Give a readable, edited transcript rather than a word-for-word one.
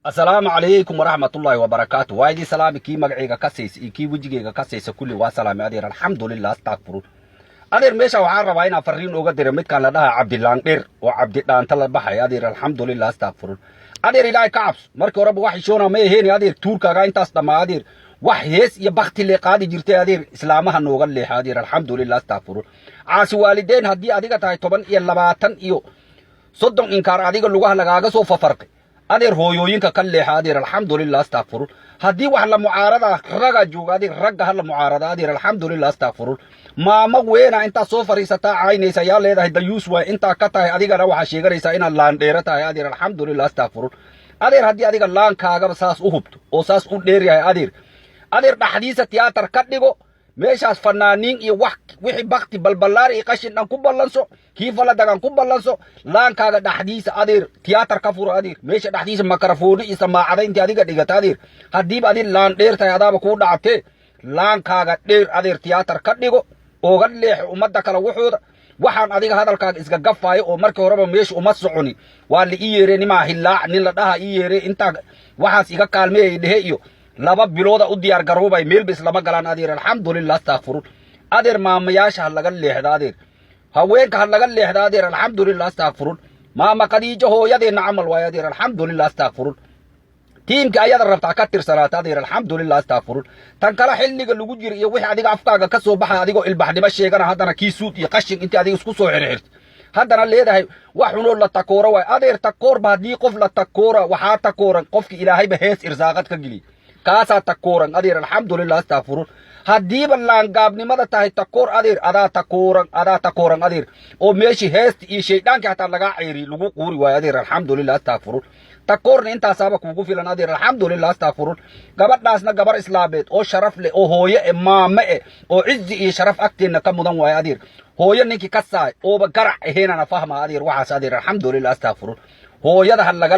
السلام عليكم ورحمة الله وبركاته. وايدي سلامي كي مقعيقا كاسيس كي وجيقا كاسيس كل واسلامي أدير الحمد لله استغفرون أدير ميشا وحان رواينا فرين اوغا دير ميت كان لدها عبد اللانقير وعبد اللان تلبحي أدير الحمد لله استغفرون أدير إلهي كعبس مركو رب وحي شونا ميهيني أدير توركا غاين تاسدما أدير وحيس يبختي اللي قادي جرتي أدير إسلامها نوغا اللي أدير الحمد لله استغفرون عاسي والدين هدي أديقا تاي طبان يلباتن إيو صدن إنكار أديقا لغاها لغاقا سوف فرقي أدير هويوينكا كله أدير الحمد لله استغفرون هدي وحلا معارضة رجع جوج أدير رجع هلا معارضة أدير الحمد لله استغفرون ما وينا أنت سوفر ستا عيني سيال هذا الديوس وأنت كتاه أدير روح شيء ساينا لان ديرته أدير الحمد لله استغفرون أدير هدي أدير لان كاغا بساس أهبط أساس أدير يا أدير بحديث تياتر كتنيجو meeshaas fanaaniin iyo wax wixii bakti balbalaar iyo qashin dhan ku ballanso kii fala dagan ku ballanso laankaaga dhaxdiisa adeer tiyaatar ka furo adeer meesha dhaxdiisa makarafooni iyo samaacada intii adiga dhigata adeer hadiiba adin laan dheertay adaaba ku dhactee laankaaga dheer adeer tiyaatar ka dhigo ooga leex umada kala wuxuuda waxaan adiga hadalkaaga isga gafaayo oo markii horeba meesha uma soconi waa la ii yeereen ma hilaac nin la dhaha ii yeereen inta waxaas iga kaalmeeyay dhehe iyo laba bilooda u diyaar garoobay meel bis lama galaan adeer alxamdulillah astaghfirun adeer maamayaasha laga leexda adeer haweenka laga leexda adeer alxamdulillah astaghfirun maama qadiijo hooyadeena amal way adeer alxamdulillah astaghfirun tiimka ayada rabta ka tirsanaata adeer alxamdulillah astaghfirun tan kala xilliga lagu jiro iyo wixii adiga afkaaga ka soo baxay adigoo ilbaxnimo sheegana hadana kii suud iyo qashin intii adiga isku soo xirxirtay haddana leedahay wax xunoo la takoora way adeer takoor baadii qof la takoora waxa takooran qofki ilaahayba hees irsaaqad ka gili كاسا تكورن أدير الحمد لله استغفرون هدي بلان قابنمدا تاهي تكور أدير أدا تكورن أدير أو ماشي هست شيطان كي حتى لغا عيري لغو قوري واي أدير الحمد لله استغفرون تكورن انت سابق وقو فيلن أدير الحمد لله استغفرون قبر ناسنا قبر إسلامات أو شرف لي أو هوية إمامة أو عزي شرف أكتين كمدن واي أدير هوية نيكي كساي أو بقرع هنا نفهم أدير وحاس أدير الحمد لله استغفرون هوية ده هلغا